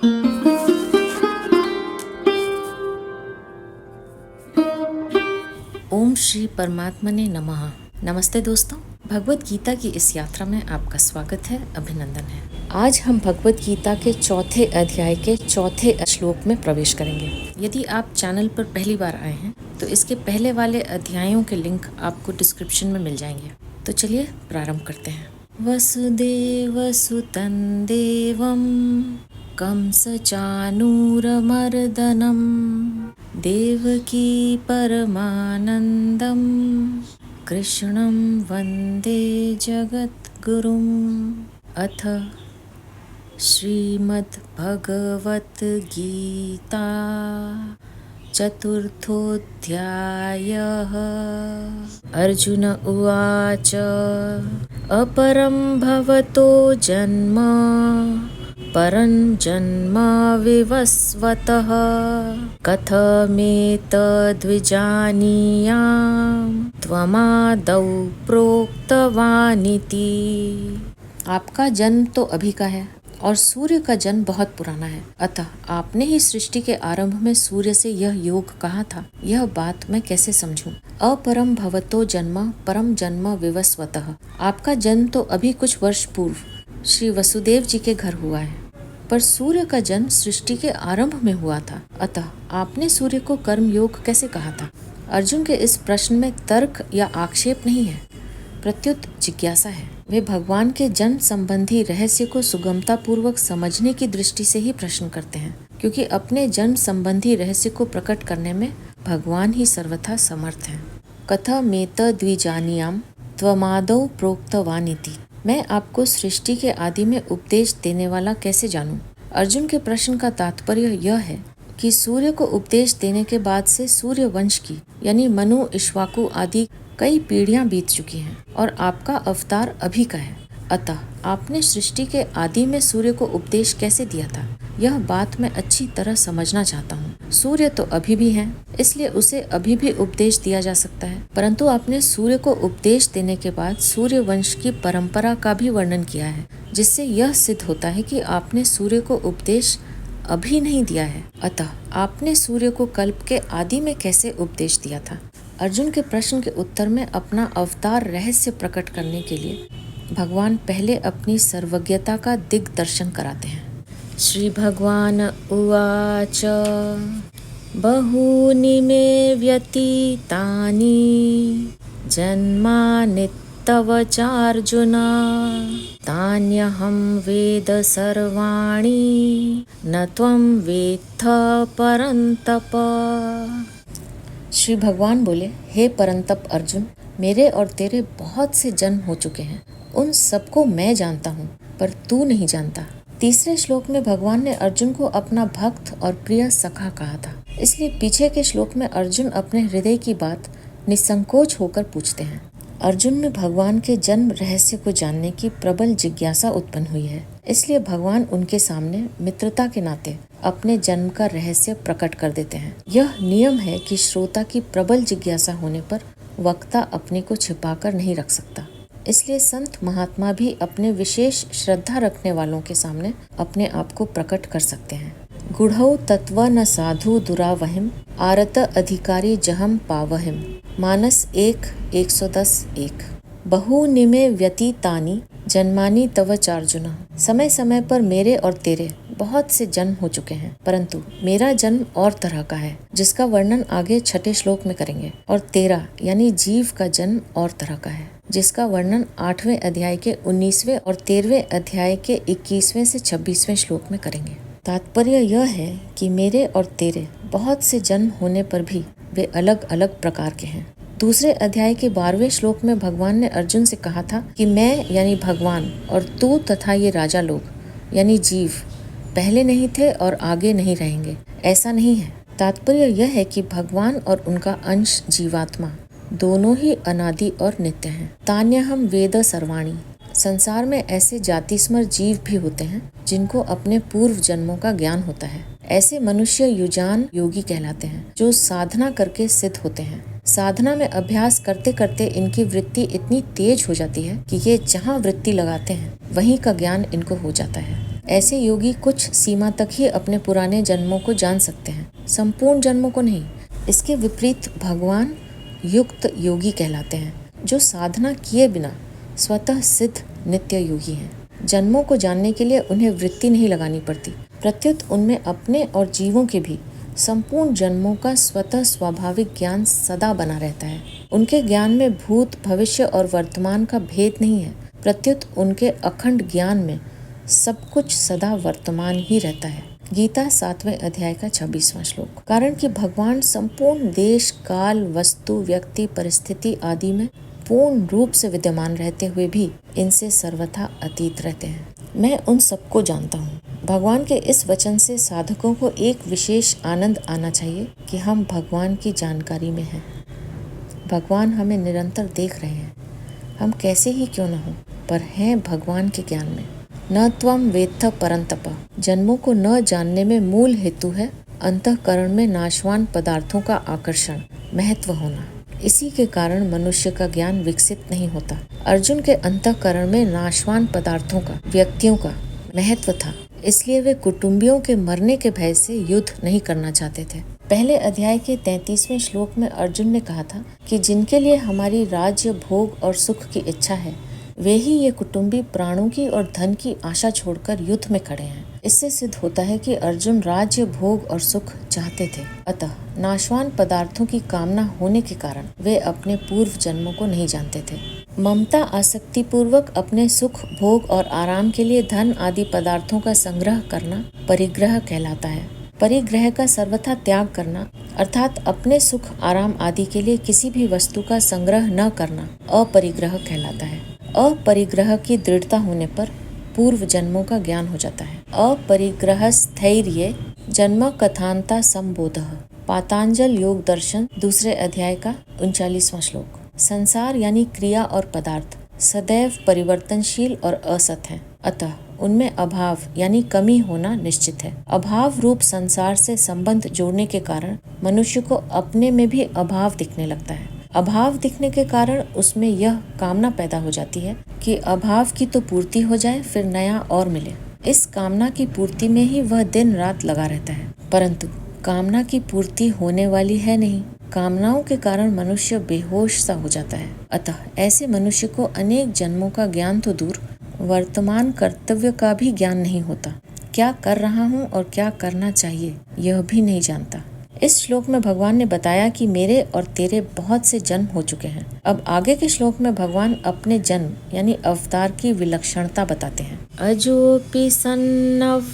ओम श्री परमात्मने नमः। नमस्ते दोस्तों, भगवत गीता की इस यात्रा में आपका स्वागत है, अभिनंदन है। आज हम भगवत गीता के चौथे अध्याय के चौथे श्लोक में प्रवेश करेंगे। यदि आप चैनल पर पहली बार आए हैं तो इसके पहले वाले अध्यायों के लिंक आपको डिस्क्रिप्शन में मिल जाएंगे। तो चलिए प्रारंभ करते हैं। वसुदेव सुतं देवं कंसचानूरमर्दनं देवकी परमानन्दं कृष्णं वन्दे जगद्गुरुम्। अथ श्रीमद्भगवद्गीता चतुर्थोऽध्यायः। अर्जुन उवाच अपरं भवतो जन्म परं जन्म विवस्वतः कथमेतद्विजानीयाम् त्वमादौ प्रोक्तवानिति। आपका जन्म तो अभी का है और सूर्य का जन्म बहुत पुराना है, अतः आपने ही सृष्टि के आरंभ में सूर्य से यह योग कहा था। यह बात मैं कैसे समझूं? अपरम भवतो जन्म परम जन्म विवस्वतः। आपका जन्म तो अभी कुछ वर्ष पूर्व श्री वसुदेव जी के घर हुआ है, पर सूर्य का जन्म सृष्टि के आरंभ में हुआ था, अतः आपने सूर्य को कर्म योग कैसे कहा था? अर्जुन के इस प्रश्न में तर्क या आक्षेप नहीं है, प्रत्युत जिज्ञासा है। वे भगवान के जन्म संबंधी रहस्य को सुगमता पूर्वक समझने की दृष्टि से ही प्रश्न करते हैं, क्योंकि अपने जन्म संबंधी रहस्य को प्रकट करने में भगवान ही सर्वथा समर्थ हैं। कथमेतद्विजानीयाम् त्वमादौ प्रोक्तवानिति। मैं आपको सृष्टि के आदि में उपदेश देने वाला कैसे जानूं? अर्जुन के प्रश्न का तात्पर्य यह है कि सूर्य को उपदेश देने के बाद से सूर्य वंश की यानी मनु, इक्ष्वाकु आदि कई पीढ़ियां बीत चुकी हैं और आपका अवतार अभी का है, अतः आपने सृष्टि के आदि में सूर्य को उपदेश कैसे दिया था, यह बात मैं अच्छी तरह समझना चाहता हूँ। सूर्य तो अभी भी है, इसलिए उसे अभी भी उपदेश दिया जा सकता है, परंतु आपने सूर्य को उपदेश देने के बाद सूर्य वंश की परंपरा का भी वर्णन किया है, जिससे यह सिद्ध होता है कि आपने सूर्य को उपदेश अभी नहीं दिया है। अतः आपने सूर्य को कल्प के आदि में कैसे उपदेश दिया था? अर्जुन के प्रश्न के उत्तर में अपना अवतार रहस्य प्रकट करने के लिए भगवान पहले अपनी सर्वज्ञता का दिग्दर्शन कराते हैं। श्री भगवान उवाच बहूनि मे व्यतीतानि जन्मानि तव चार्जुन तान्यहं वेद सर्वाणि न त्वं वेत्थ परन्तप। श्री भगवान बोले, हे परंतप अर्जुन, मेरे और तेरे बहुत से जन्म हो चुके हैं, उन सबको मैं जानता हूँ, पर तू नहीं जानता। तीसरे श्लोक में भगवान ने अर्जुन को अपना भक्त और प्रिय सखा कहा था, इसलिए पीछे के श्लोक में अर्जुन अपने हृदय की बात निसंकोच होकर पूछते हैं। अर्जुन में भगवान के जन्म रहस्य को जानने की प्रबल जिज्ञासा उत्पन्न हुई है, इसलिए भगवान उनके सामने मित्रता के नाते अपने जन्म का रहस्य प्रकट कर देते हैं। यह नियम है कि श्रोता की प्रबल जिज्ञासा होने पर वक्ता अपने को छिपाकर नहीं रख सकता, इसलिए संत महात्मा भी अपने विशेष श्रद्धा रखने वालों के सामने अपने आप को प्रकट कर सकते हैं। गुढ़ौ तत्व न साधु दुरावहिम आरत अधिकारी जहम पावहिम। मानस 1:110-1। बहुनि मे व्यतीतानि जन्मानि तव चार्जुन। समय समय पर मेरे और तेरे बहुत से जन्म हो चुके हैं, परंतु मेरा जन्म और तरह का है, जिसका वर्णन आगे छठे श्लोक में करेंगे, और तेरा यानी जीव का जन्म और तरह का है, जिसका वर्णन 8वें अध्याय के 19वें और 13वें अध्याय के 21वें से 26वें श्लोक में करेंगे। तात्पर्य यह है कि मेरे और तेरे बहुत से जन्म होने पर भी वे अलग अलग प्रकार के हैं। दूसरे अध्याय के 12वें श्लोक में भगवान ने अर्जुन से कहा था कि मैं यानी भगवान और तू तथा ये राजा लोग यानी जीव पहले नहीं थे और आगे नहीं रहेंगे। ऐसा नहीं है। तात्पर्य यह है कि भगवान और उनका अंश जीवात्मा दोनों ही अनादि और नित्य हैं। तान्यहम वेद सर्वाणि। संसार में ऐसे जातिस्मर जीव भी होते हैं जिनको अपने पूर्व जन्मों का ज्ञान होता है। ऐसे मनुष्य युजान योगी कहलाते हैं, जो साधना करके सिद्ध होते हैं। साधना में अभ्यास करते करते इनकी वृत्ति इतनी तेज हो जाती है कि ये जहाँ वृत्ति लगाते हैं वहीं का ज्ञान इनको हो जाता है। ऐसे योगी कुछ सीमा तक ही अपने पुराने जन्मों को जान सकते हैं, संपूर्ण जन्मों को नहीं। इसके विपरीत भगवान युक्त योगी कहलाते हैं, जो साधना किए बिना स्वतः सिद्ध नित्य योगी हैं। जन्मों को जानने के लिए उन्हें वृत्ति नहीं लगानी पड़ती, प्रत्युत उनमें अपने और जीवों के भी संपूर्ण जन्मों का स्वतः स्वाभाविक ज्ञान सदा बना रहता है। उनके ज्ञान में भूत, भविष्य और वर्तमान का भेद नहीं है, प्रत्युत उनके अखंड ज्ञान में सब कुछ सदा वर्तमान ही रहता है। गीता 7वें अध्याय का 26वां श्लोक। कारण कि भगवान संपूर्ण देश, काल, वस्तु, व्यक्ति, परिस्थिति आदि में पूर्ण रूप से विद्यमान रहते हुए भी इनसे सर्वथा अतीत रहते हैं। मैं उन सबको जानता हूँ। भगवान के इस वचन से साधकों को एक विशेष आनंद आना चाहिए कि हम भगवान की जानकारी में हैं। भगवान हमें निरंतर देख रहे हैं, हम कैसे ही क्यों न हो, पर हैं भगवान के ज्ञान में। न त्वम वेत्थ परंतप। जन्मों को न जानने में मूल हेतु है अंतःकरण में नाशवान पदार्थों का आकर्षण, महत्व होना। इसी के कारण मनुष्य का ज्ञान विकसित नहीं होता। अर्जुन के अंतःकरण में नाशवान पदार्थों का, व्यक्तियों का महत्व था, इसलिए वे कुटुंबियों के मरने के भय से युद्ध नहीं करना चाहते थे। पहले अध्याय के 33वें श्लोक में अर्जुन ने कहा था कि जिनके लिए हमारी राज्य, भोग और सुख की इच्छा है, वे ही ये कुटुंबी प्राणों की और धन की आशा छोड़कर युद्ध में खड़े हैं। इससे सिद्ध होता है कि अर्जुन राज्य, भोग और सुख चाहते थे। अतः नाशवान पदार्थों की कामना होने के कारण वे अपने पूर्व जन्मों को नहीं जानते थे। ममता आसक्ति पूर्वक अपने सुख, भोग और आराम के लिए धन आदि पदार्थों का संग्रह करना परिग्रह कहलाता है। परिग्रह का सर्वथा त्याग करना अर्थात अपने सुख, आराम आदि के लिए किसी भी वस्तु का संग्रह न करना अपरिग्रह कहलाता है। अपरिग्रह की दृढ़ता होने पर पूर्व जन्मों का ज्ञान हो जाता है। अपरिग्रह स्थैर्य जन्म कथांता संबोधः। पातंजल योग दर्शन 2 अध्याय का 39वां श्लोक। संसार यानी क्रिया और पदार्थ सदैव परिवर्तनशील और असत है, अतः उनमें अभाव यानी कमी होना निश्चित है। अभाव रूप संसार से संबंध जोड़ने के कारण मनुष्य को अपने में भी अभाव दिखने लगता है। अभाव दिखने के कारण उसमें यह कामना पैदा हो जाती है कि अभाव की तो पूर्ति हो जाए, फिर नया और मिले। इस कामना की पूर्ति में ही वह दिन रात लगा रहता है, परंतु कामना की पूर्ति होने वाली है नहीं। कामनाओं के कारण मनुष्य बेहोश सा हो जाता है। अतः ऐसे मनुष्य को अनेक जन्मों का ज्ञान तो दूर, वर्तमान कर्तव्य का भी ज्ञान नहीं होता। क्या कर रहा हूँ और क्या करना चाहिए यह भी नहीं जानता। इस श्लोक में भगवान ने बताया कि मेरे और तेरे बहुत से जन्म हो चुके हैं। अब आगे के श्लोक में भगवान अपने जन्म यानी अवतार की विलक्षणता बताते हैं। अजोपि सन्नव्ययात्मा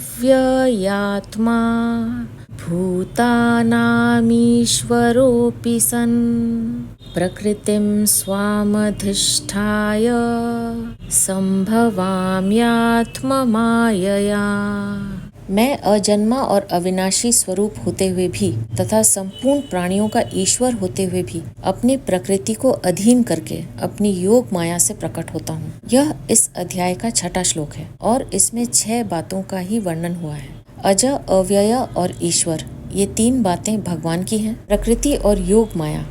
भूतानामीश्वरोऽपि सन् प्रकृतिं स्वामधिष्ठाय संभवाम्यात्ममायया। मैं अजन्मा और अविनाशी स्वरूप होते हुए भी तथा संपूर्ण प्राणियों का ईश्वर होते हुए भी अपनी प्रकृति को अधीन करके अपनी योग माया से प्रकट होता हूँ। यह इस अध्याय का 6वां श्लोक है और इसमें 6 बातों का ही वर्णन हुआ है। अज, अव्यय और ईश्वर, ये 3 बातें भगवान की हैं। प्रकृति और योग माया,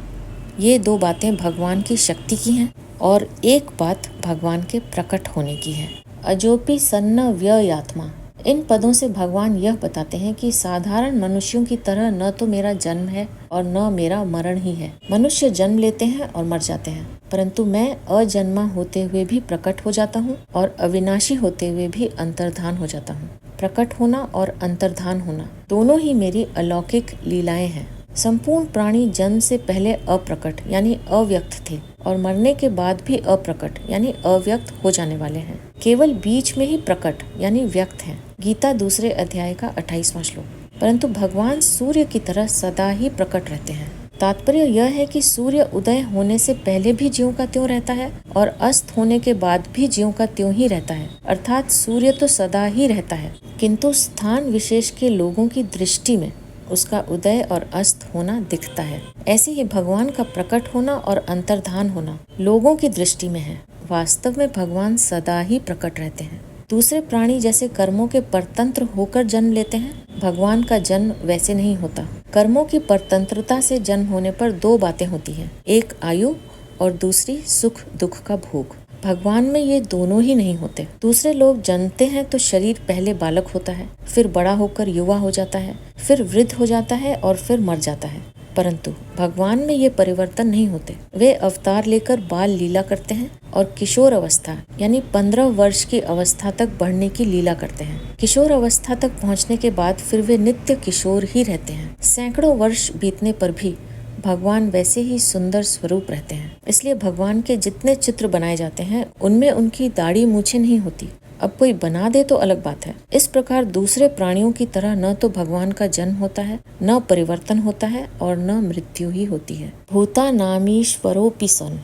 ये 2 बातें भगवान की शक्ति की हैं और 1 बात भगवान के प्रकट होने की है। अजोपि सन्न व्ययात्मा, इन पदों से भगवान यह बताते हैं कि साधारण मनुष्यों की तरह न तो मेरा जन्म है और न मेरा मरण ही है। मनुष्य जन्म लेते हैं और मर जाते हैं, परंतु मैं अजन्मा होते हुए भी प्रकट हो जाता हूँ और अविनाशी होते हुए भी अंतर्धान हो जाता हूँ। प्रकट होना और अंतर्धान होना दोनों ही मेरी अलौकिक लीलाएं हैं। संपूर्ण प्राणी जन्म से पहले अप्रकट यानी अव्यक्त थे और मरने के बाद भी अप्रकट यानी अव्यक्त हो जाने वाले हैं। केवल बीच में ही प्रकट यानी व्यक्त हैं। गीता 2 अध्याय का 28वां श्लोक। परंतु भगवान सूर्य की तरह सदा ही प्रकट रहते हैं। तात्पर्य यह है कि सूर्य उदय होने से पहले भी ज्यों का त्यों रहता है और अस्त होने के बाद भी ज्यों का त्यों ही रहता है। अर्थात सूर्य तो सदा ही रहता है, किंतु स्थान विशेष के लोगों की दृष्टि में उसका उदय और अस्त होना दिखता है। ऐसे ही भगवान का प्रकट होना और अंतर्धान होना लोगों की दृष्टि में है। वास्तव में भगवान सदा ही प्रकट रहते हैं। दूसरे प्राणी जैसे कर्मों के परतंत्र होकर जन्म लेते हैं, भगवान का जन्म वैसे नहीं होता। कर्मों की परतंत्रता से जन्म होने पर दो बातें होती हैं, एक आयु और दूसरी सुख दुख का भोग। भगवान में ये दोनों ही नहीं होते। दूसरे लोग जन्मते हैं तो शरीर पहले बालक होता है, फिर बड़ा होकर युवा हो जाता है, फिर वृद्ध हो जाता है और फिर मर जाता है। परंतु भगवान में ये परिवर्तन नहीं होते। वे अवतार लेकर बाल लीला करते हैं और किशोर अवस्था यानी 15 वर्ष की अवस्था तक बढ़ने की लीला करते हैं। किशोर अवस्था तक पहुंचने के बाद फिर वे नित्य किशोर ही रहते हैं। सैकड़ों वर्ष बीतने पर भी भगवान वैसे ही सुंदर स्वरूप रहते हैं। इसलिए भगवान के जितने चित्र बनाए जाते हैं उनमें उनकी दाढ़ी मूछें नहीं होती। अब कोई बना दे तो अलग बात है। इस प्रकार दूसरे प्राणियों की तरह न तो भगवान का जन्म होता है, न परिवर्तन होता है और न मृत्यु ही होती है। भूता नामीश्वरोपि सन,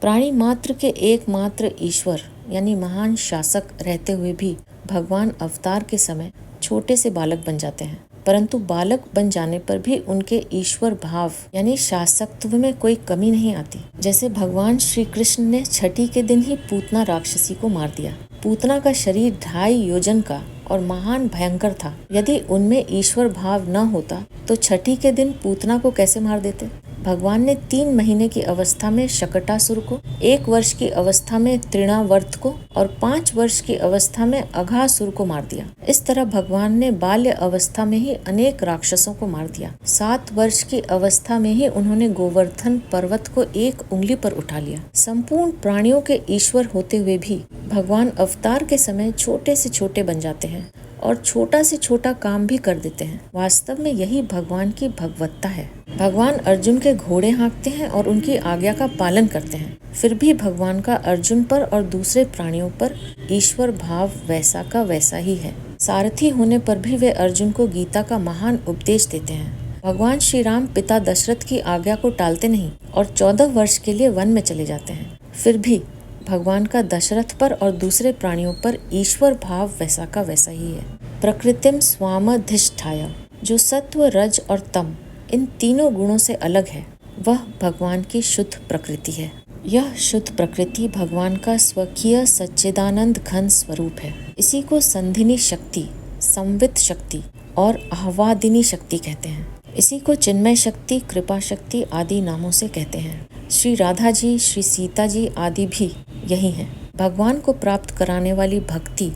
प्राणी मात्र के एकमात्र ईश्वर यानी महान शासक रहते हुए भी भगवान अवतार के समय छोटे से बालक बन जाते हैं। परंतु बालक बन जाने पर भी उनके ईश्वर भाव यानी शासकत्व में कोई कमी नहीं आती। जैसे भगवान श्री कृष्ण ने छठी के दिन ही पूतना राक्षसी को मार दिया। पूतना का शरीर 2.5 योजन का और महान भयंकर था। यदि उनमें ईश्वर भाव न होता तो छठी के दिन पूतना को कैसे मार देते। भगवान ने 3 महीने की अवस्था में शकटासुर को, 1 वर्ष की अवस्था में तृणावर्त को और 5 वर्ष की अवस्था में अघासुर को मार दिया। इस तरह भगवान ने बाल्य अवस्था में ही अनेक राक्षसों को मार दिया। 7 वर्ष की अवस्था में ही उन्होंने गोवर्धन पर्वत को 1 उंगली पर उठा लिया। संपूर्ण प्राणियों के ईश्वर होते हुए भी भगवान अवतार के समय छोटे से छोटे बन जाते हैं और छोटा से छोटा काम भी कर देते हैं। वास्तव में यही भगवान की भगवत्ता है। भगवान अर्जुन के घोड़े हाँकते हैं और उनकी आज्ञा का पालन करते हैं, फिर भी भगवान का अर्जुन पर और दूसरे प्राणियों पर ईश्वर भाव वैसा का वैसा ही है। सारथी होने पर भी वे अर्जुन को गीता का महान उपदेश देते हैं। भगवान श्री राम पिता दशरथ की आज्ञा को टालते नहीं और 14 वर्ष के लिए वन में चले जाते हैं, फिर भी भगवान का दशरथ पर और दूसरे प्राणियों पर ईश्वर भाव वैसा का वैसा ही है। प्रकृतिम स्वामधिष्ठाय, जो सत्व रज और तम इन तीनों गुणों से अलग है, वह भगवान की शुद्ध प्रकृति है। यह शुद्ध प्रकृति भगवान का स्वकीय सच्चिदानंद घन स्वरूप है। इसी को संधिनी शक्ति, संवित शक्ति और आह्वादिनी शक्ति कहते हैं। इसी को चिन्मय शक्ति, कृपा शक्ति आदि नामों से कहते हैं। श्री राधा जी, श्री सीता जी आदि भी यही हैं। भगवान को प्राप्त कराने वाली भक्ति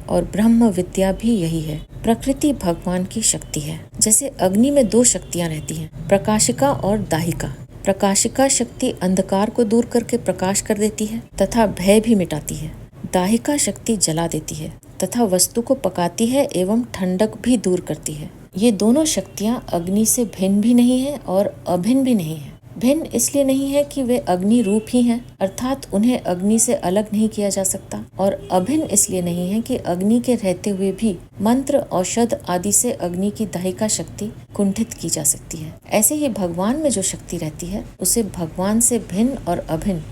और ब्रह्म विद्या भी यही है। प्रकृति भगवान की शक्ति है। जैसे अग्नि में 2 शक्तियाँ रहती हैं, प्रकाशिका और दाहिका। प्रकाशिका शक्ति अंधकार को दूर करके प्रकाश कर देती है तथा भय भी मिटाती है। दाहिका शक्ति जला देती है तथा वस्तु को पकाती है एवं ठंडक भी दूर करती है। ये दोनों शक्तियाँ अग्नि से भिन्न भी नहीं है और अभिन्न भी नहीं है। भिन्न इसलिए नहीं है कि वे अग्नि रूप ही हैं, अर्थात उन्हें अग्नि से अलग नहीं किया जा सकता, और अभिन्न इसलिए नहीं है कि अग्नि के रहते हुए भी मंत्र, औषध आदि से अग्नि की दाहिका शक्ति कुंठित की जा सकती है। ऐसे ही भगवान में जो शक्ति रहती है उसे भगवान से भिन्न और अभिन्न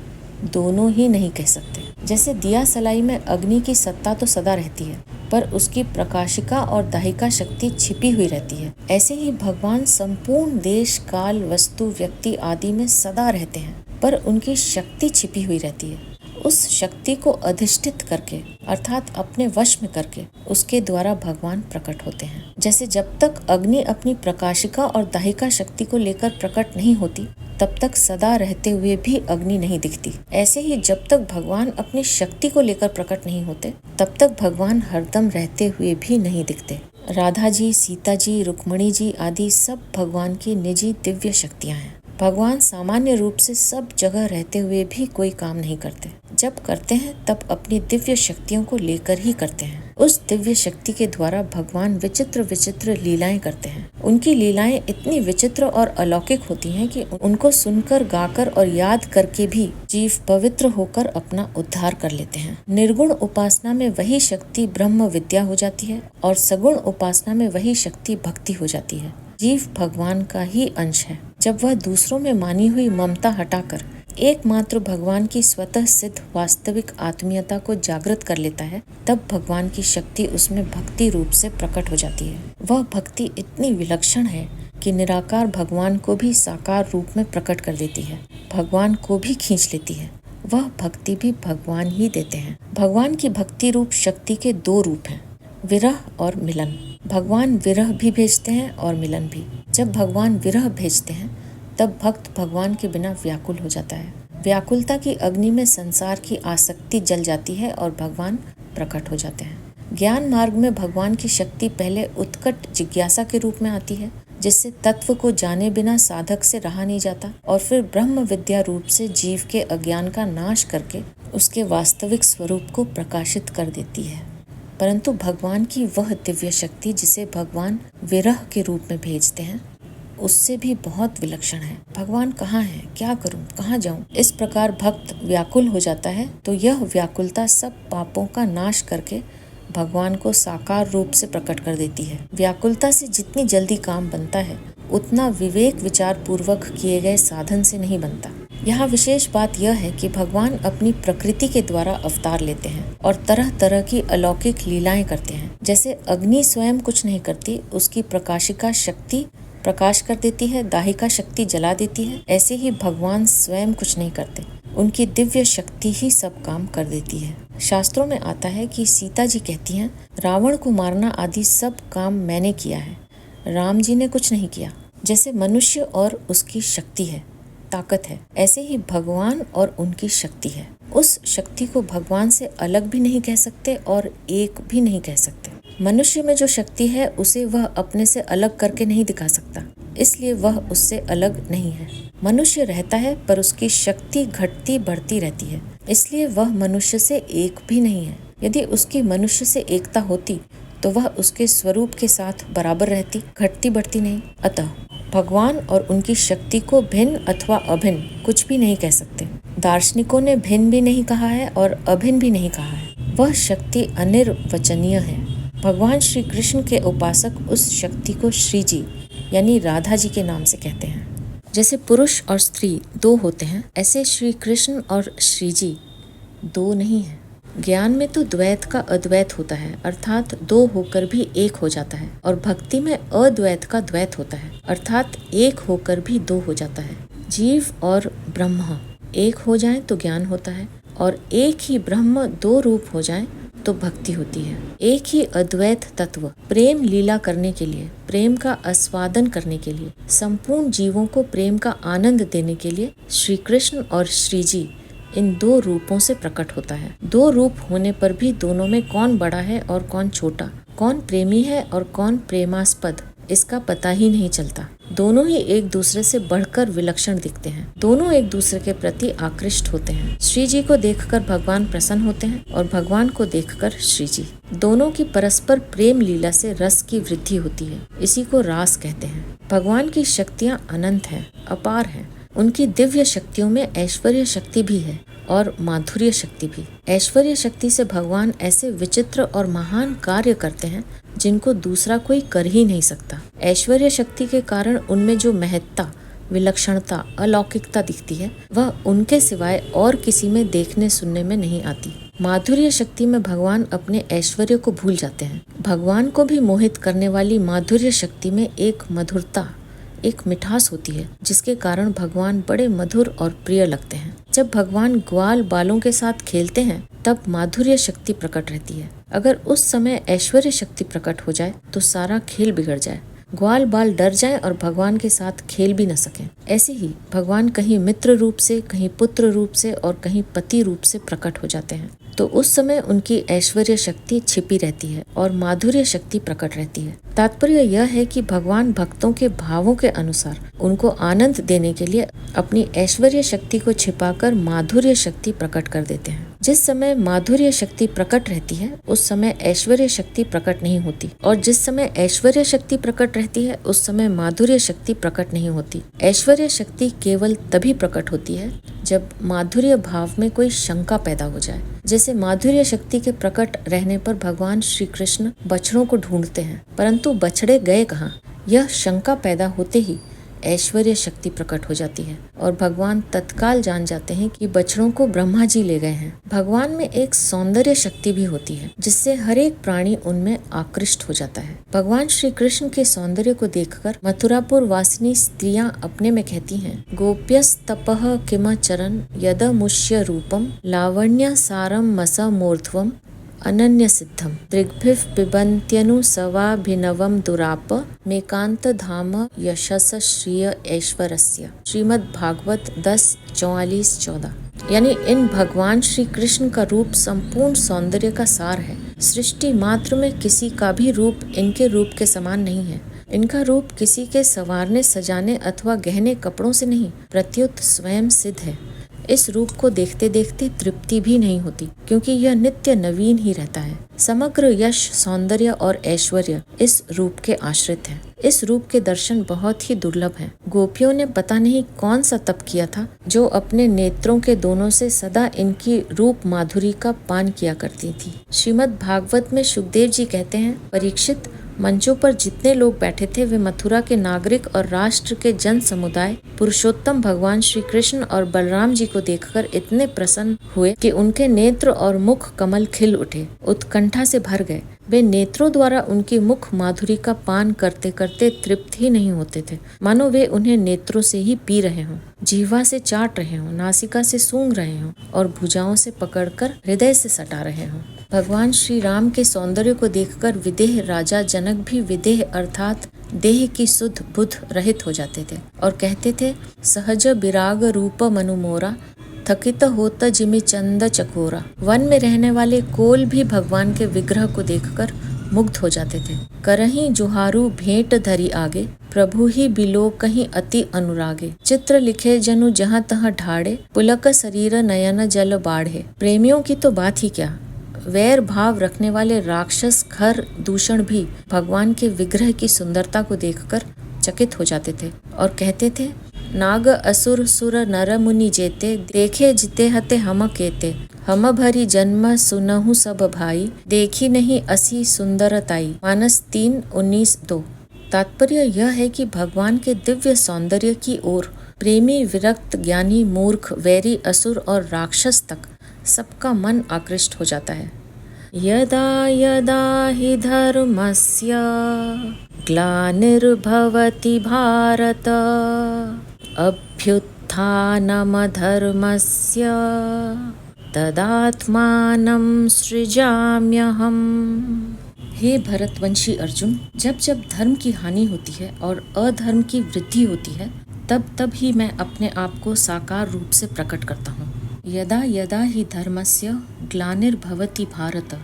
दोनों ही नहीं कह सकते। जैसे दिया सलाई में अग्नि की सत्ता तो सदा रहती है, पर उसकी प्रकाशिका और दाहिका शक्ति छिपी हुई रहती है। ऐसे ही भगवान संपूर्ण देश, काल, वस्तु, व्यक्ति आदि में सदा रहते हैं, पर उनकी शक्ति छिपी हुई रहती है। उस शक्ति को अधिष्ठित करके अर्थात अपने वश में करके उसके द्वारा भगवान प्रकट होते हैं। जैसे जब तक अग्नि अपनी प्रकाशिका और दाहिका शक्ति को लेकर प्रकट नहीं होती, तब तक सदा रहते हुए भी अग्नि नहीं दिखती। ऐसे ही जब तक भगवान अपनी शक्ति को लेकर प्रकट नहीं होते, तब तक भगवान हरदम रहते हुए भी नहीं दिखते। राधा जी, सीता जी, रुक्मणी जी आदि सब भगवान की निजी दिव्य शक्तियाँ हैं। भगवान सामान्य रूप से सब जगह रहते हुए भी कोई काम नहीं करते। जब करते हैं तब अपनी दिव्य शक्तियों को लेकर ही करते हैं। उस दिव्य शक्ति के द्वारा भगवान विचित्र विचित्र लीलाएं करते हैं। उनकी लीलाएं इतनी विचित्र और अलौकिक होती हैं कि उनको सुनकर, गाकर और याद करके भी जीव पवित्र होकर अपना उद्धार कर लेते हैं। निर्गुण उपासना में वही शक्ति ब्रह्म विद्या हो जाती है और सगुण उपासना में वही शक्ति भक्ति हो जाती है। जीव भगवान का ही अंश है। जब वह दूसरों में मानी हुई ममता हटाकर एकमात्र भगवान की स्वतः सिद्ध वास्तविक आत्मीयता को जागृत कर लेता है, तब भगवान की शक्ति उसमें भक्ति रूप से प्रकट हो जाती है। वह भक्ति इतनी विलक्षण है कि निराकार भगवान को भी साकार रूप में प्रकट कर देती है, भगवान को भी खींच लेती है। वह भक्ति भी भगवान ही देते हैं। भगवान की भक्ति रूप शक्ति के दो रूप हैं, विरह और मिलन। भगवान विरह भी भेजते हैं और मिलन भी। जब भगवान विरह भेजते हैं तब भक्त भगवान के बिना व्याकुल हो जाता है। व्याकुलता की अग्नि में संसार की आसक्ति जल जाती है और भगवान प्रकट हो जाते हैं। ज्ञान मार्ग में भगवान की शक्ति पहले उत्कट जिज्ञासा के रूप में आती है, जिससे तत्व को जाने बिना साधक से रहा नहीं जाता, और फिर ब्रह्म विद्या रूप से जीव के अज्ञान का नाश करके उसके वास्तविक स्वरूप को प्रकाशित कर देती है। परंतु भगवान की वह दिव्य शक्ति जिसे भगवान विरह के रूप में भेजते हैं, उससे भी बहुत विलक्षण है। भगवान कहाँ है, क्या करूं, कहाँ जाऊं? इस प्रकार भक्त व्याकुल हो जाता है तो यह व्याकुलता सब पापों का नाश करके भगवान को साकार रूप से प्रकट कर देती है। व्याकुलता से जितनी जल्दी काम बनता है उतना विवेक विचार पूर्वक किए गए साधन से नहीं बनता। यहाँ विशेष बात यह है कि भगवान अपनी प्रकृति के द्वारा अवतार लेते हैं और तरह तरह की अलौकिक लीलाएं करते हैं। जैसे अग्नि स्वयं कुछ नहीं करती, उसकी प्रकाशिका शक्ति प्रकाश कर देती है, दाहिका शक्ति जला देती है, ऐसे ही भगवान स्वयं कुछ नहीं करते, उनकी दिव्य शक्ति ही सब काम कर देती है। शास्त्रों में आता है कि सीता जी कहती हैं, रावण को मारना आदि सब काम मैंने किया है, राम जी ने कुछ नहीं किया। जैसे मनुष्य और उसकी शक्ति है, ताकत है, ऐसे ही भगवान और उनकी शक्ति है। उस शक्ति को भगवान से अलग भी नहीं कह सकते और एक भी नहीं कह सकते। मनुष्य में जो शक्ति है उसे वह अपने से अलग करके नहीं दिखा सकता, इसलिए वह उससे अलग नहीं है। मनुष्य रहता है पर उसकी शक्ति घटती बढ़ती रहती है, इसलिए वह मनुष्य से एक भी नहीं है। यदि उसकी मनुष्य से एकता होती तो वह उसके स्वरूप के साथ बराबर रहती, घटती बढ़ती नहीं। अतः भगवान और उनकी शक्ति को भिन्न अथवा अभिन्न कुछ भी नहीं कह सकते। दार्शनिकों ने भिन्न भी नहीं कहा है और अभिन्न भी नहीं कहा है। वह शक्ति अनिर्वचनीय है। भगवान श्री कृष्ण के उपासक उस शक्ति को श्री जी यानी राधा जी के नाम से कहते हैं। जैसे पुरुष और स्त्री दो होते हैं, ऐसे श्री कृष्ण और श्री जी दो नहीं है। ज्ञान में तो द्वैत का अद्वैत होता है, अर्थात दो होकर भी एक हो जाता है, और भक्ति में अद्वैत का द्वैत होता है, अर्थात एक होकर भी दो हो जाता है। जीव और ब्रह्म एक हो जाएं तो ज्ञान होता है, और एक ही ब्रह्म दो रूप हो जाएं तो भक्ति होती है। एक ही अद्वैत तत्व प्रेम लीला करने के लिए, प्रेम का आस्वादन करने के लिए, संपूर्ण जीवों को प्रेम का आनंद देने के लिए श्री कृष्ण और श्री जी इन दो रूपों से प्रकट होता है। दो रूप होने पर भी दोनों में कौन बड़ा है और कौन छोटा, कौन प्रेमी है और कौन प्रेमास्पद, इसका पता ही नहीं चलता। दोनों ही एक दूसरे से बढ़कर विलक्षण दिखते हैं। दोनों एक दूसरे के प्रति आकृष्ट होते हैं। श्री जी को देखकर भगवान प्रसन्न होते हैं और भगवान को देखकर श्री जी। दोनों की परस्पर प्रेम लीला से रस की वृद्धि होती है, इसी को रास कहते हैं। भगवान की शक्तियाँ अनंत हैं, अपार हैं। उनकी दिव्य शक्तियों में ऐश्वर्य शक्ति भी है और माधुर्य शक्ति भी। ऐश्वर्य शक्ति से भगवान ऐसे विचित्र और महान कार्य करते हैं जिनको दूसरा कोई कर ही नहीं सकता। ऐश्वर्य शक्ति के कारण उनमें जो महत्ता, विलक्षणता, अलौकिकता दिखती है, वह उनके सिवाय और किसी में देखने सुनने में नहीं आती। माधुर्य शक्ति में भगवान अपने ऐश्वर्य को भूल जाते हैं। भगवान को भी मोहित करने वाली माधुर्य शक्ति में एक मधुरता, एक मिठास होती है, जिसके कारण भगवान बड़े मधुर और प्रिय लगते हैं। जब भगवान ग्वाल बालों के साथ खेलते हैं तब माधुर्य शक्ति प्रकट रहती है। अगर उस समय ऐश्वर्य शक्ति प्रकट हो जाए तो सारा खेल बिगड़ जाए, ग्वाल बाल डर जाएं और भगवान के साथ खेल भी न सकें। ऐसे ही भगवान कहीं मित्र रूप से, कहीं पुत्र रूप से और कहीं पति रूप से प्रकट हो जाते हैं, तो उस समय उनकी ऐश्वर्य शक्ति छिपी रहती है और माधुर्य शक्ति प्रकट रहती है। तात्पर्य यह है कि भगवान भक्तों के भावों के अनुसार उनको आनंद देने के लिए अपनी ऐश्वर्य शक्ति को छिपाकर माधुर्य शक्ति प्रकट कर देते हैं। जिस समय माधुर्य शक्ति प्रकट रहती है उस समय ऐश्वर्य शक्ति प्रकट नहीं होती, और जिस समय ऐश्वर्य शक्ति प्रकट रहती है उस समय माधुर्य शक्ति प्रकट नहीं होती। ऐश्वर्य शक्ति केवल तभी प्रकट होती है जब माधुर्य भाव में कोई शंका पैदा हो जाए। जैसे माधुर्य शक्ति के प्रकट रहने पर भगवान श्री कृष्ण बछड़ों को ढूंढते हैं, परंतु बछड़े गए कहाँ, यह शंका पैदा होते ही ऐश्वर्य शक्ति प्रकट हो जाती है और भगवान तत्काल जान जाते हैं कि बछड़ों को ब्रह्मा जी ले गए हैं। भगवान में एक सौंदर्य शक्ति भी होती है जिससे हर एक प्राणी उनमें आकृष्ट हो जाता है। भगवान श्री कृष्ण के सौंदर्य को देखकर मथुरापुर वासिनी स्त्रियां अपने में कहती हैं, गोप्यस्तपः किमचरन् यदमुष्य रूपम लावण्य सारम मसमूर्ध्वम अनन्य सिद्धम दृग्भिः पिबन्त्यनु सवाभिनवम दुराप मेकांत धाम यशस श्रिय ऐश्वरस्य। श्रीमद् भागवत 10:44-14। यानी इन भगवान श्री कृष्ण का रूप संपूर्ण सौंदर्य का सार है। सृष्टि मात्र में किसी का भी रूप इनके रूप के समान नहीं है। इनका रूप किसी के संवारने सजाने अथवा गहने कपड़ों से नहीं, प्रत्युत स्वयं सिद्ध है। इस रूप को देखते देखते तृप्ति भी नहीं होती, क्योंकि यह नित्य नवीन ही रहता है। समग्र यश, सौंदर्य और ऐश्वर्य इस रूप के आश्रित है। इस रूप के दर्शन बहुत ही दुर्लभ हैं। गोपियों ने पता नहीं कौन सा तप किया था, जो अपने नेत्रों के दोनों से सदा इनकी रूप माधुरी का पान किया करती थी। श्रीमद् भागवत में सुखदेव जी कहते हैं, परीक्षित, मंचों पर जितने लोग बैठे थे वे मथुरा के नागरिक और राष्ट्र के जन समुदाय पुरुषोत्तम भगवान श्री कृष्ण और बलराम जी को देखकर इतने प्रसन्न हुए कि उनके नेत्र और मुख कमल खिल उठे, उत्कंठा से भर गए। वे नेत्रों द्वारा उनकी मुख माधुरी का पान करते करते तृप्त ही नहीं होते थे, मानो वे उन्हें नेत्रों से ही पी रहे हों, जीह्वा से चाट रहे हों, नासिका से सूंघ रहे हों और भुजाओं से पकड़कर हृदय से सटा रहे हों। भगवान श्री राम के सौंदर्य को देखकर विदेह राजा जनक भी विदेह अर्थात देह की सुध बुध रहित हो जाते थे और कहते थे, सहज बिराग रूप मनुमोरा थकित होता जिमि चंद चकोरा। वन में रहने वाले कोल भी भगवान के विग्रह को देखकर मुग्ध हो जाते थे। करहीं जुहारू भेंट धरी आगे, प्रभु ही बिलो कहीं अति अनुरागे। चित्र लिखे जनु जहाँ तहाँ ढाड़े, पुलक शरीर नयन जल बाढ़े। प्रेमियों की तो बात ही क्या, वैर भाव रखने वाले राक्षस खर दूषण भी भगवान के विग्रह की सुंदरता को देखकर चकित हो जाते थे और कहते थे, नाग असुर सुर नर मुनि जेते, देखे जिते हते हम केते। हम भरी जन्म सुनहु सब भाई, देखी नहीं असी सुंदरताई। मानस 3:19-2। तात्पर्य यह है कि भगवान के दिव्य सौंदर्य की ओर प्रेमी, विरक्त, ज्ञानी, मूर्ख, वैरी, असुर और राक्षस तक सबका मन आकृष्ट हो जाता है। यदा यदा हि धर्मस्य ग्लानिर्भवति भारत, अभ्युत्थानमधर्मस्य तदात्मानं सृजाम्यहम्। हे भरतवंशी अर्जुन, जब जब धर्म की हानि होती है और अधर्म की वृद्धि होती है, तब तब ही मैं अपने आप को साकार रूप से प्रकट करता हूँ। यदा यदा हि धर्मस्य ग्लानिर्भवति भारत,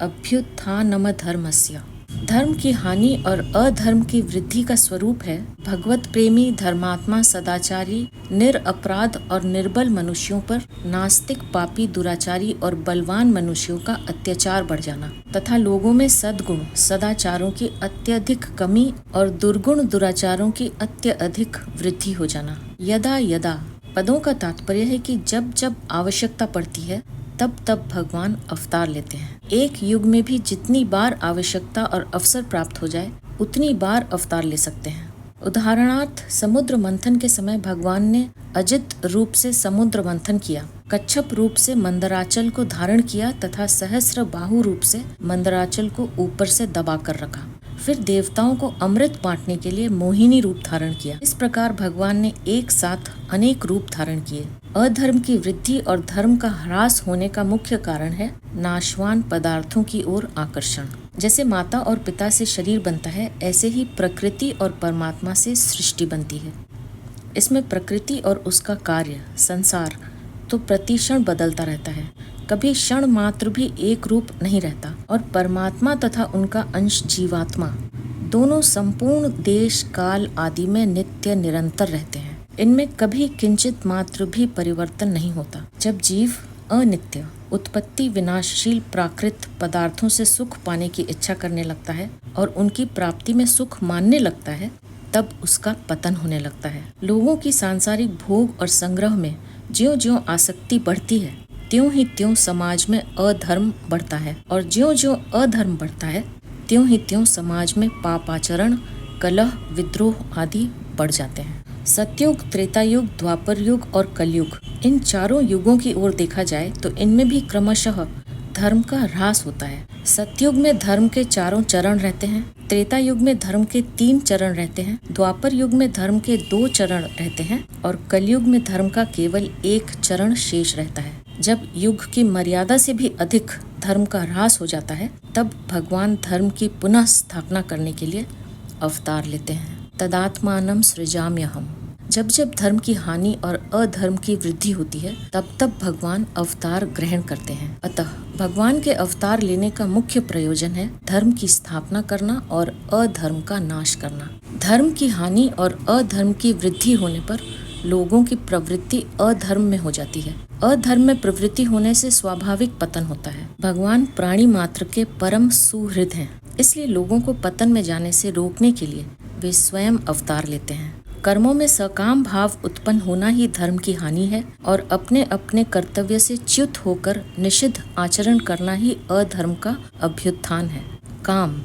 अभ्युत्थानमधर्मस्य। धर्म की हानि और अधर्म की वृद्धि का स्वरूप है भगवत प्रेमी, धर्मात्मा, सदाचारी, निरअपराध और निर्बल मनुष्यों पर नास्तिक, पापी, दुराचारी और बलवान मनुष्यों का अत्याचार बढ़ जाना तथा लोगों में सद्गुण, सदाचारों की अत्यधिक कमी और दुर्गुण, दुराचारों की अत्यधिक वृद्धि हो जाना। यदा यदा पदों का तात्पर्य है कि जब जब आवश्यकता पड़ती है तब तब भगवान अवतार लेते हैं। एक युग में भी जितनी बार आवश्यकता और अवसर प्राप्त हो जाए उतनी बार अवतार ले सकते हैं। उदाहरणार्थ, समुद्र मंथन के समय भगवान ने अजित रूप से समुद्र मंथन किया, कच्छप रूप से मंदराचल को धारण किया तथा सहस्र बाहु रूप से मंदराचल को ऊपर से दबा कर रखा। फिर देवताओं को अमृत बांटने के लिए मोहिनी रूप धारण किया। इस प्रकार भगवान ने एक साथ अनेक रूप धारण किए। अधर्म की वृद्धि और धर्म का ह्रास होने का मुख्य कारण है नाशवान पदार्थों की ओर आकर्षण। जैसे माता और पिता से शरीर बनता है, ऐसे ही प्रकृति और परमात्मा से सृष्टि बनती है। इसमें प्रकृति और उसका कार्य, संसार, तो प्रतिक्षण बदलता रहता है, कभी क्षण मात्र भी एक रूप नहीं रहता। और परमात्मा तथा उनका अंश जीवात्मा दोनों संपूर्ण देश, काल आदि में नित्य निरंतर रहते हैं। इनमें कभी किंचित मात्र भी परिवर्तन नहीं होता। जब जीव अनित्य, उत्पत्ति विनाशशील प्राकृत पदार्थों से सुख पाने की इच्छा करने लगता है और उनकी प्राप्ति में सुख मानने लगता है, तब उसका पतन होने लगता है। लोगों की सांसारिक भोग और संग्रह में ज्यों-ज्यों आसक्ति बढ़ती है, त्यों ही त्यों समाज में अधर्म बढ़ता है, और ज्यों-ज्यों अधर्म बढ़ता है, त्यों ही त्यों समाज में पापाचरण, कलह, विद्रोह आदि बढ़ जाते हैं। सतयुग, त्रेता युग, द्वापर युग और कलयुग, इन चारों युगों की ओर देखा जाए तो इनमें भी क्रमशः धर्म का ह्रास होता है। सतयुग में धर्म के चारों चरण रहते हैं, त्रेता युग में धर्म के 3 चरण रहते हैं, द्वापर युग में धर्म के 2 चरण रहते हैं और कलयुग में धर्म का केवल 1 चरण शेष रहता है। जब युग की मर्यादा से भी अधिक धर्म का ह्रास हो जाता है, तब भगवान धर्म की पुनः स्थापना करने के लिए अवतार लेते हैं। तदात्मानं सृजाम्यहम्। जब जब धर्म की हानि और अधर्म की वृद्धि होती है, तब तब भगवान अवतार ग्रहण करते हैं। अतः भगवान के अवतार लेने का मुख्य प्रयोजन है धर्म की स्थापना करना और अधर्म का नाश करना। धर्म की हानि और अधर्म की वृद्धि होने पर लोगों की प्रवृत्ति अधर्म में हो जाती है। अधर्म में प्रवृत्ति होने से स्वाभाविक पतन होता है। भगवान प्राणी मात्र के परम सुहृद हैं, इसलिए लोगों को पतन में जाने से रोकने के लिए वे स्वयं अवतार लेते हैं। कर्मों में सकाम भाव उत्पन्न होना ही धर्म की हानि है और अपने अपने कर्तव्य से च्युत होकर निषिद्ध आचरण करना ही अधर्म का अभ्युत्थान है। काम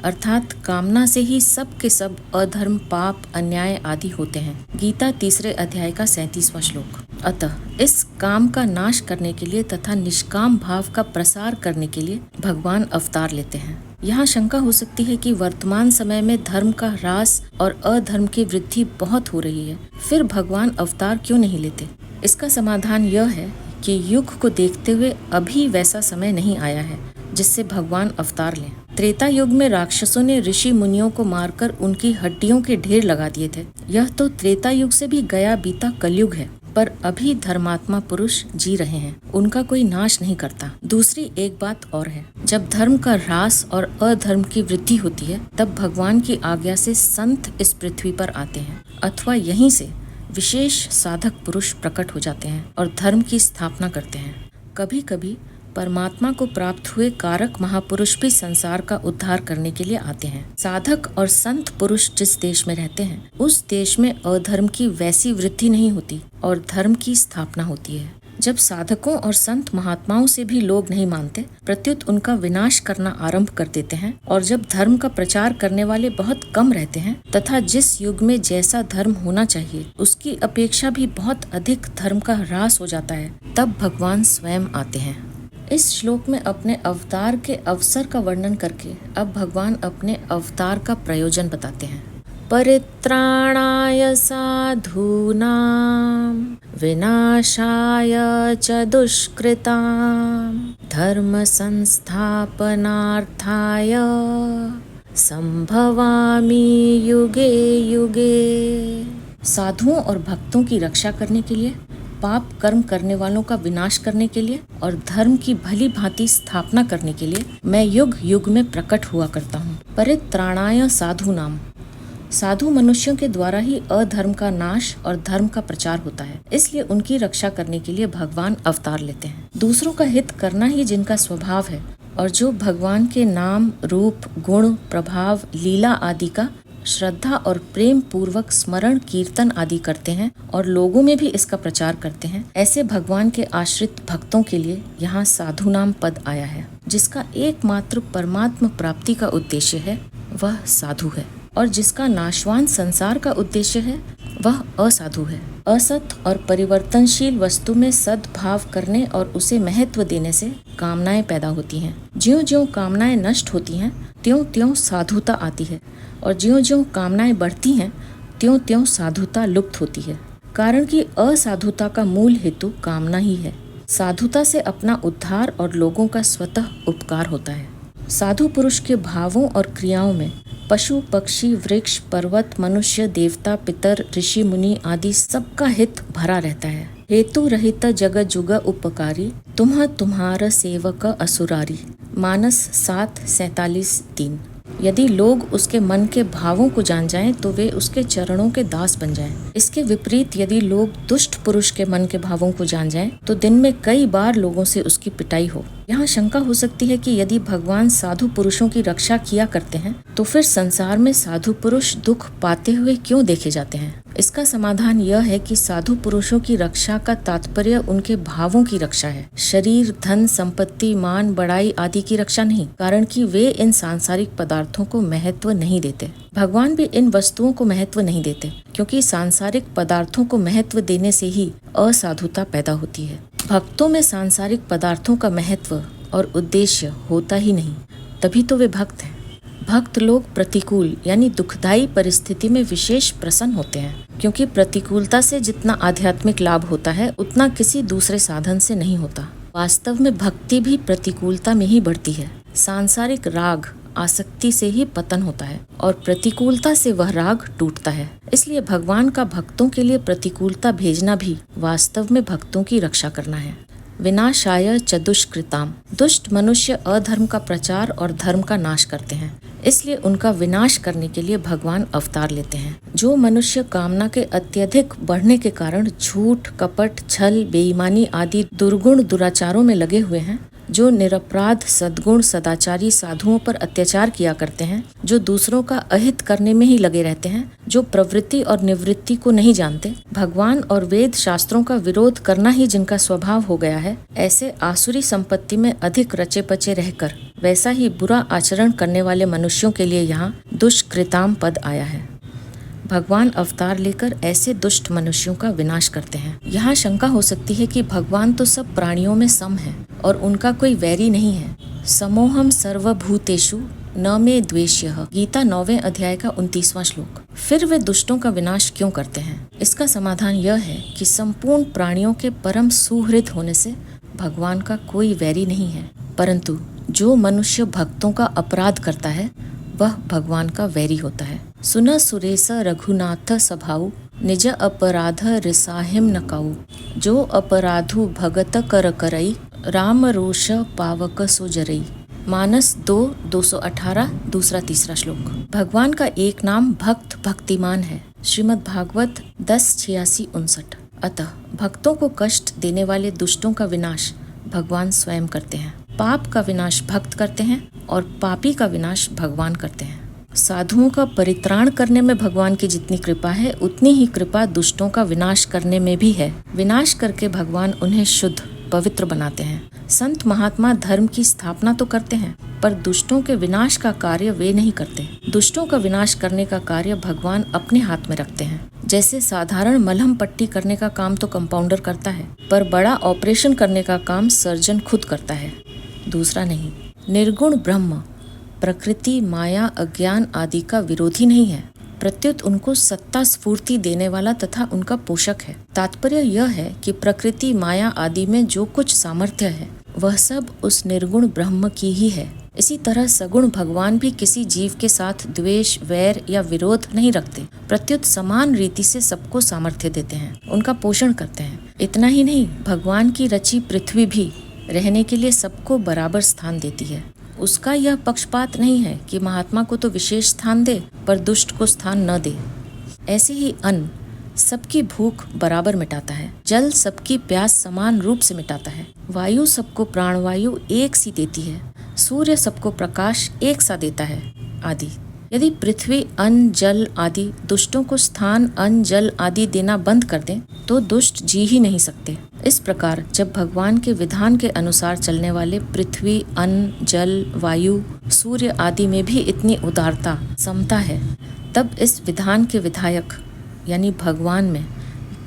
अर्थात कामना से ही सब के सब अधर्म, पाप, अन्याय आदि होते हैं। गीता 3 अध्याय का 37वां श्लोक। अतः इस काम का नाश करने के लिए तथा निष्काम भाव का प्रसार करने के लिए भगवान अवतार लेते हैं। यहाँ शंका हो सकती है कि वर्तमान समय में धर्म का ह्रास और अधर्म की वृद्धि बहुत हो रही है, फिर भगवान अवतार क्यों नहीं लेते? इसका समाधान यह है कि युग को देखते हुए अभी वैसा समय नहीं आया है जिससे भगवान अवतार लें। त्रेता युग में राक्षसों ने ऋषि मुनियों को मारकर उनकी हड्डियों के ढेर लगा दिए थे। यह तो त्रेता युग से भी गया बीता कलयुग है, पर अभी धर्मात्मा पुरुष जी रहे हैं, उनका कोई नाश नहीं करता। दूसरी एक बात और है, जब धर्म का ह्रास और अधर्म की वृद्धि होती है, तब भगवान की आज्ञा से संत इस पृथ्वी पर आते हैं अथवा यहीं से विशेष साधक पुरुष प्रकट हो जाते हैं और धर्म की स्थापना करते हैं। कभी कभी परमात्मा को प्राप्त हुए कारक महापुरुष भी संसार का उद्धार करने के लिए आते हैं। साधक और संत पुरुष जिस देश में रहते हैं, उस देश में अधर्म की वैसी वृद्धि नहीं होती और धर्म की स्थापना होती है। जब साधकों और संत महात्माओं से भी लोग नहीं मानते, प्रत्युत उनका विनाश करना आरंभ कर देते हैं और जब धर्म का प्रचार करने वाले बहुत कम रहते हैं तथा जिस युग में जैसा धर्म होना चाहिए उसकी अपेक्षा भी बहुत अधिक धर्म का ह्रास हो जाता है, तब भगवान स्वयं आते हैं। इस श्लोक में अपने अवतार के अवसर का वर्णन करके अब भगवान अपने अवतार का प्रयोजन बताते हैं। परित्राणाय साधूनां विनाशाय च दुष्कृतां धर्म संस्थापनार्थाय संभवामि युगे युगे। साधुओं और भक्तों की रक्षा करने के लिए, पाप कर्म करने वालों का विनाश करने के लिए और धर्म की भली भांति स्थापना करने के लिए मैं युग युग में प्रकट हुआ करता हूँ। परित्राणाय साधूनाम, साधु मनुष्यों के द्वारा ही अधर्म का नाश और धर्म का प्रचार होता है, इसलिए उनकी रक्षा करने के लिए भगवान अवतार लेते हैं। दूसरों का हित करना ही जिनका स्वभाव है और जो भगवान के नाम, रूप, गुण, प्रभाव, लीला आदि का श्रद्धा और प्रेम पूर्वक स्मरण, कीर्तन आदि करते हैं और लोगों में भी इसका प्रचार करते हैं, ऐसे भगवान के आश्रित भक्तों के लिए यहाँ साधु नाम पद आया है। जिसका एकमात्र परमात्म प्राप्ति का उद्देश्य है वह साधु है और जिसका नाशवान संसार का उद्देश्य है वह असाधु है। असत और परिवर्तनशील वस्तु में सद्भाव करने और उसे महत्व देने से कामनाएं पैदा होती हैं। ज्यों-ज्यों कामनाएं नष्ट होती हैं, त्यों-त्यों साधुता आती है और ज्यों-ज्यों कामनाएं बढ़ती हैं, त्यों-त्यों साधुता लुप्त होती है। कारण कि असाधुता का मूल हेतु कामना ही है। साधुता से अपना उद्धार और लोगों का स्वतः उपकार होता है। साधु पुरुष के भावों और क्रियाओं में पशु, पक्षी, वृक्ष, पर्वत, मनुष्य, देवता, पितर, ऋषि, मुनि आदि सबका हित भरा रहता है। हेतु रहित जग जुग उपकारी, तुम्हार सेवक असुरारी। मानस 7:47-3। यदि लोग उसके मन के भावों को जान जाएं तो वे उसके चरणों के दास बन जाएं। इसके विपरीत यदि लोग दुष्ट पुरुष के मन के भावों को जान जाएं तो दिन में कई बार लोगों से उसकी पिटाई हो। यहाँ शंका हो सकती है कि यदि भगवान साधु पुरुषों की रक्षा किया करते हैं तो फिर संसार में साधु पुरुष दुख पाते हुए क्यों देखे जाते हैं? इसका समाधान यह है कि साधु पुरुषों की रक्षा का तात्पर्य उनके भावों की रक्षा है, शरीर, धन, संपत्ति, मान, बड़ाई आदि की रक्षा नहीं, कारण कि वे इन सांसारिक पदार्थों को महत्व नहीं देते। भगवान भी इन वस्तुओं को महत्व नहीं देते, क्योंकि सांसारिक पदार्थों को महत्व देने से ही असाधुता पैदा होती है। भक्तों में सांसारिक पदार्थों का महत्व और उद्देश्य होता ही नहीं, तभी तो वे भक्त हैं। भक्त लोग प्रतिकूल यानी दुखदायी परिस्थिति में विशेष प्रसन्न होते हैं, क्योंकि प्रतिकूलता से जितना आध्यात्मिक लाभ होता है उतना किसी दूसरे साधन से नहीं होता। वास्तव में भक्ति भी प्रतिकूलता में ही बढ़ती है। सांसारिक राग आसक्ति से ही पतन होता है और प्रतिकूलता से वह राग टूटता है। इसलिए भगवान का भक्तों के लिए प्रतिकूलता भेजना भी वास्तव में भक्तों की रक्षा करना है। विनाशाय च दुष्कृताम, दुष्ट मनुष्य अधर्म का प्रचार और धर्म का नाश करते हैं, इसलिए उनका विनाश करने के लिए भगवान अवतार लेते हैं। जो मनुष्य कामना के अत्यधिक बढ़ने के कारण झूठ, कपट, छल, बेईमानी आदि दुर्गुण दुराचारों में लगे हुए हैं, जो निरपराध सद्गुण सदाचारी साधुओं पर अत्याचार किया करते हैं, जो दूसरों का अहित करने में ही लगे रहते हैं, जो प्रवृत्ति और निवृत्ति को नहीं जानते, भगवान और वेद शास्त्रों का विरोध करना ही जिनका स्वभाव हो गया है, ऐसे आसुरी संपत्ति में अधिक रचे पचे रहकर वैसा ही बुरा आचरण करने वाले मनुष्यों के लिए यहाँ दुष्कृताम पद आया है। भगवान अवतार लेकर ऐसे दुष्ट मनुष्यों का विनाश करते हैं। यहाँ शंका हो सकती है कि भगवान तो सब प्राणियों में सम है और उनका कोई वैरी नहीं है। समोहम सर्वभूतेषु न मे द्वेष्यः, गीता 9वें अध्याय का 29वां श्लोक। फिर वे दुष्टों का विनाश क्यों करते हैं? इसका समाधान यह है कि संपूर्ण प्राणियों के परम सुहृद होने से भगवान का कोई वैरी नहीं है, परंतु जो मनुष्य भक्तों का अपराध करता है वह भगवान का वैरी होता है। सुन सुरेश रघुनाथ सभाऊ, निज अपराध रिसाहिम नकाऊ, जो अपराधु भगत कर करई, राम रोष पावक सो जरई। मानस 2:218 दूसरा तीसरा श्लोक। भगवान का एक नाम भक्त भक्तिमान है। श्रीमद् भागवत 10:86-59। अतः भक्तों को कष्ट देने वाले दुष्टों का विनाश भगवान स्वयं करते हैं। पाप का विनाश भक्त करते हैं और पापी का विनाश भगवान करते हैं। साधुओं का परित्राण करने में भगवान की जितनी कृपा है, उतनी ही कृपा दुष्टों का विनाश करने में भी है। विनाश करके भगवान उन्हें शुद्ध पवित्र बनाते हैं। संत महात्मा धर्म की स्थापना तो करते हैं, पर दुष्टों के विनाश का कार्य वे नहीं करते। दुष्टों का विनाश करने का कार्य भगवान अपने हाथ में रखते हैं। जैसे साधारण मलहम पट्टी करने का काम तो कंपाउंडर करता है, पर बड़ा ऑपरेशन करने का काम सर्जन खुद करता है, दूसरा नहीं। निर्गुण ब्रह्म प्रकृति, माया, अज्ञान आदि का विरोधी नहीं है, प्रत्युत उनको सत्ता स्फूर्ति देने वाला तथा उनका पोषक है। तात्पर्य यह है कि प्रकृति, माया आदि में जो कुछ सामर्थ्य है वह सब उस निर्गुण ब्रह्म की ही है। इसी तरह सगुण भगवान भी किसी जीव के साथ द्वेष, वैर या विरोध नहीं रखते, प्रत्युत समान रीति से सबको सामर्थ्य देते हैं, उनका पोषण करते हैं। इतना ही नहीं, भगवान की रची पृथ्वी भी रहने के लिए सबको बराबर स्थान देती है। उसका यह पक्षपात नहीं है कि महात्मा को तो विशेष स्थान दे पर दुष्ट को स्थान न दे। ऐसे ही अन्न सबकी भूख बराबर मिटाता है, जल सबकी प्यास समान रूप से मिटाता है, वायु सबको प्राणवायु एक सी देती है, सूर्य सबको प्रकाश एक सा देता है आदि। यदि पृथ्वी, अन्न, जल आदि दुष्टों को स्थान, अन्न, जल आदि देना बंद कर दें तो दुष्ट जी ही नहीं सकते। इस प्रकार जब भगवान के विधान के अनुसार चलने वाले पृथ्वी, अन्न, जल, वायु, सूर्य आदि में भी इतनी उदारता, समता है, तब इस विधान के विधायक यानी भगवान में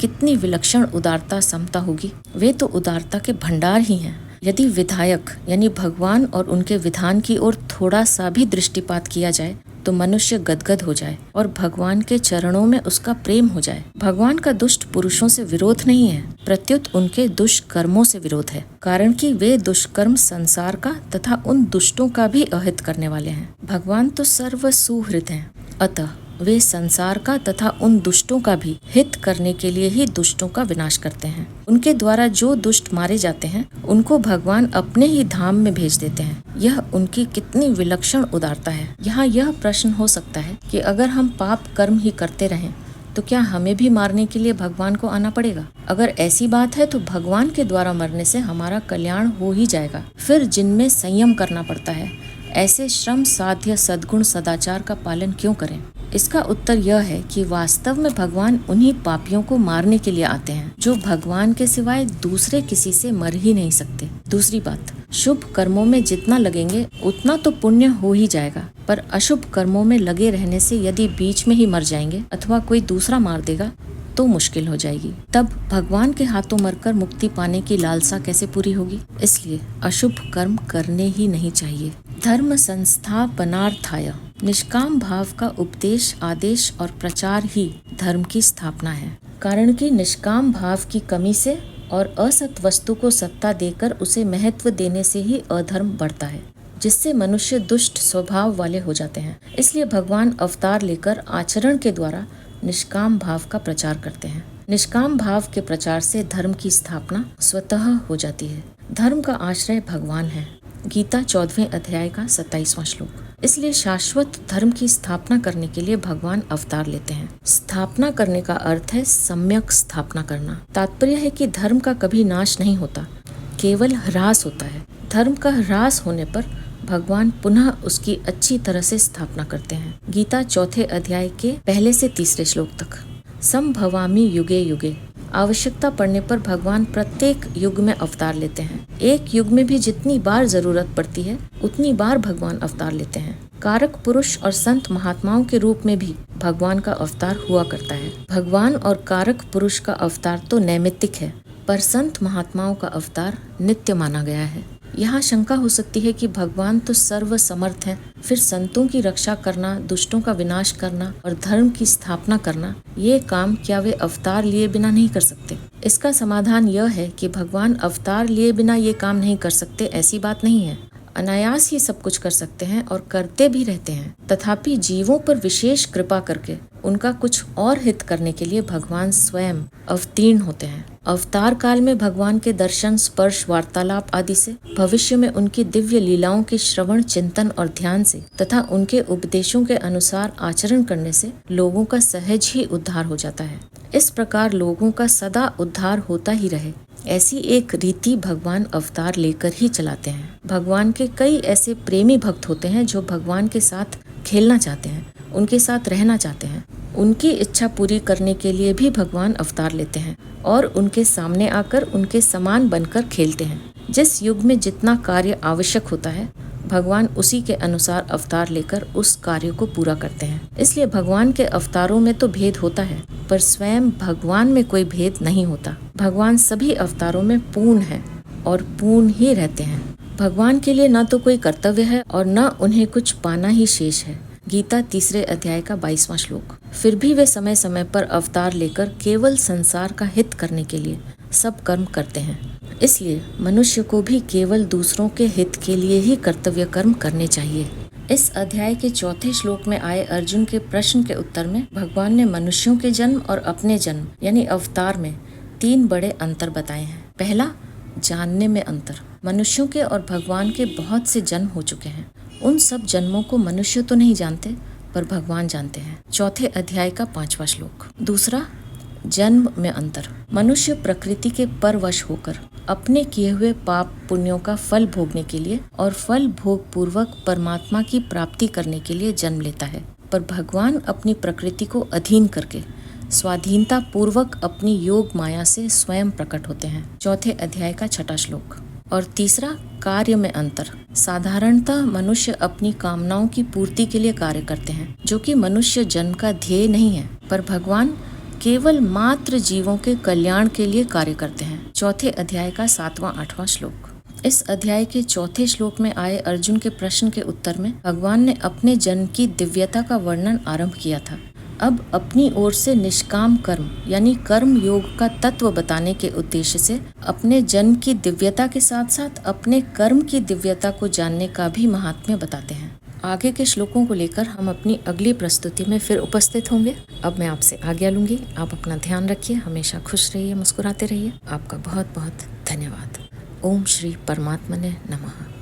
कितनी विलक्षण उदारता, समता होगी। वे तो उदारता के भंडार ही हैं। यदि विधायक यानी भगवान और उनके विधान की ओर थोड़ा सा भी दृष्टिपात किया जाए तो मनुष्य गदगद हो जाए और भगवान के चरणों में उसका प्रेम हो जाए। भगवान का दुष्ट पुरुषों से विरोध नहीं है, प्रत्युत उनके दुष्कर्मों से विरोध है, कारण कि वे दुष्कर्म संसार का तथा उन दुष्टों का भी अहित करने वाले हैं। भगवान तो सर्व सुहृद हैं, अतः वे संसार का तथा उन दुष्टों का भी हित करने के लिए ही दुष्टों का विनाश करते हैं। उनके द्वारा जो दुष्ट मारे जाते हैं उनको भगवान अपने ही धाम में भेज देते हैं। यह उनकी कितनी विलक्षण उदारता है। यहाँ यह प्रश्न हो सकता है कि अगर हम पाप कर्म ही करते रहें तो क्या हमें भी मारने के लिए भगवान को आना पड़ेगा? अगर ऐसी बात है तो भगवान के द्वारा मरने से हमारा कल्याण हो ही जाएगा। फिर जिनमें संयम करना पड़ता है, ऐसे श्रम साध्य सद्गुण सदाचार का पालन क्यों करें? इसका उत्तर यह है कि वास्तव में भगवान उन्हीं पापियों को मारने के लिए आते हैं जो भगवान के सिवाय दूसरे किसी से मर ही नहीं सकते। दूसरी बात, शुभ कर्मों में जितना लगेंगे उतना तो पुण्य हो ही जाएगा, पर अशुभ कर्मों में लगे रहने से यदि बीच में ही मर जाएंगे अथवा कोई दूसरा मार देगा तो मुश्किल हो जाएगी। तब भगवान के हाथों मरकर मुक्ति पाने की लालसा कैसे पूरी होगी? इसलिए अशुभ कर्म करने ही नहीं चाहिए। धर्म संस्थापनार्थाय, निष्काम भाव का उपदेश, आदेश और प्रचार ही धर्म की स्थापना है। कारण कि निष्काम भाव की कमी से और असत वस्तु को सत्ता देकर उसे महत्व देने से ही अधर्म बढ़ता है, जिससे मनुष्य दुष्ट स्वभाव वाले हो जाते हैं। इसलिए भगवान अवतार लेकर आचरण के द्वारा निष्काम भाव का प्रचार करते हैं। निष्काम भाव के प्रचार से धर्म की स्थापना स्वतः हो जाती है। धर्म का आश्रय भगवान है। गीता 14वें अध्याय का 27वां श्लोक। इसलिए शाश्वत धर्म की स्थापना करने के लिए भगवान अवतार लेते हैं। स्थापना करने का अर्थ है सम्यक स्थापना करना। तात्पर्य है कि धर्म का कभी नाश नहीं होता, केवल ह्रास होता है। धर्म का ह्रास होने पर भगवान पुनः उसकी अच्छी तरह से स्थापना करते हैं। गीता 4 अध्याय के 1 से 3 श्लोक तक। संभवामि युगे युगे, आवश्यकता पड़ने पर भगवान प्रत्येक युग में अवतार लेते हैं। एक युग में भी जितनी बार जरूरत पड़ती है उतनी बार भगवान अवतार लेते हैं। कारक पुरुष और संत महात्माओं के रूप में भी भगवान का अवतार हुआ करता है। भगवान और कारक पुरुष का अवतार तो नैमित्तिक है, पर संत महात्माओं का अवतार नित्य माना गया है। यहाँ शंका हो सकती है कि भगवान तो सर्व समर्थ हैं, फिर संतों की रक्षा करना, दुष्टों का विनाश करना और धर्म की स्थापना करना, ये काम क्या वे अवतार लिए बिना नहीं कर सकते? इसका समाधान यह है कि भगवान अवतार लिए बिना ये काम नहीं कर सकते, ऐसी बात नहीं है। अनायास ही सब कुछ कर सकते हैं और करते भी रहते हैं। तथापि जीवों पर विशेष कृपा करके उनका कुछ और हित करने के लिए भगवान स्वयं अवतीर्ण होते हैं। अवतार काल में भगवान के दर्शन, स्पर्श, वार्तालाप आदि से, भविष्य में उनकी दिव्य लीलाओं के श्रवण, चिंतन और ध्यान से तथा उनके उपदेशों के अनुसार आचरण करने से लोगों का सहज ही उद्धार हो जाता है। इस प्रकार लोगों का सदा उद्धार होता ही रहे, ऐसी एक रीति भगवान अवतार लेकर ही चलाते हैं। भगवान के कई ऐसे प्रेमी भक्त होते हैं जो भगवान के साथ खेलना चाहते हैं, उनके साथ रहना चाहते हैं। उनकी इच्छा पूरी करने के लिए भी भगवान अवतार लेते हैं और उनके सामने आकर उनके समान बनकर खेलते हैं। जिस युग में जितना कार्य आवश्यक होता है, भगवान उसी के अनुसार अवतार लेकर उस कार्य को पूरा करते हैं। इसलिए भगवान के अवतारों में तो भेद होता है, पर स्वयं भगवान में कोई भेद नहीं होता। भगवान सभी अवतारों में पूर्ण है और पूर्ण ही रहते हैं। भगवान के लिए न तो कोई कर्तव्य है और न उन्हें कुछ पाना ही शेष है। गीता 3 अध्याय का 22वां श्लोक। फिर भी वे समय समय पर अवतार लेकर केवल संसार का हित करने के लिए सब कर्म करते हैं। इसलिए मनुष्य को भी केवल दूसरों के हित के लिए ही कर्तव्य कर्म करने चाहिए। इस अध्याय के 4 श्लोक में आए अर्जुन के प्रश्न के उत्तर में भगवान ने मनुष्यों के जन्म और अपने जन्म यानी अवतार में 3 बड़े अंतर बताए हैं। पहला, जानने में अंतर। मनुष्यों के और भगवान के बहुत से जन्म हो चुके हैं। उन सब जन्मों को मनुष्य तो नहीं जानते, पर भगवान जानते हैं। 4 अध्याय का 5वां श्लोक। दूसरा, जन्म में अंतर। मनुष्य प्रकृति के परवश होकर अपने किए हुए पाप पुण्यों का फल भोगने के लिए और फल भोग पूर्वक परमात्मा की प्राप्ति करने के लिए जन्म लेता है, पर भगवान अपनी प्रकृति को अधीन करके स्वाधीनता पूर्वक अपनी योग माया से स्वयं प्रकट होते हैं। 4 अध्याय का 6वां श्लोक। और तीसरा, कार्य में अंतर। साधारणतः मनुष्य अपनी कामनाओं की पूर्ति के लिए कार्य करते हैं, जो कि मनुष्य जन्म का ध्येय नहीं है, पर भगवान केवल मात्र जीवों के कल्याण के लिए कार्य करते हैं। 4 अध्याय का 7वां 8वां श्लोक। इस अध्याय के 4 श्लोक में आए अर्जुन के प्रश्न के उत्तर में भगवान ने अपने जन्म की दिव्यता का वर्णन आरंभ किया था। अब अपनी ओर से निष्काम कर्म यानी कर्म योग का तत्व बताने के उद्देश्य से अपने जन्म की दिव्यता के साथ साथ अपने कर्म की दिव्यता को जानने का भी महात्म्य बताते हैं। आगे के श्लोकों को लेकर हम अपनी अगली प्रस्तुति में फिर उपस्थित होंगे। अब मैं आपसे आज्ञा लूंगी। आप अपना ध्यान रखिए, हमेशा खुश रहिए, मुस्कुराते रहिए। आपका बहुत बहुत धन्यवाद। ओम श्री परमात्मने नमः।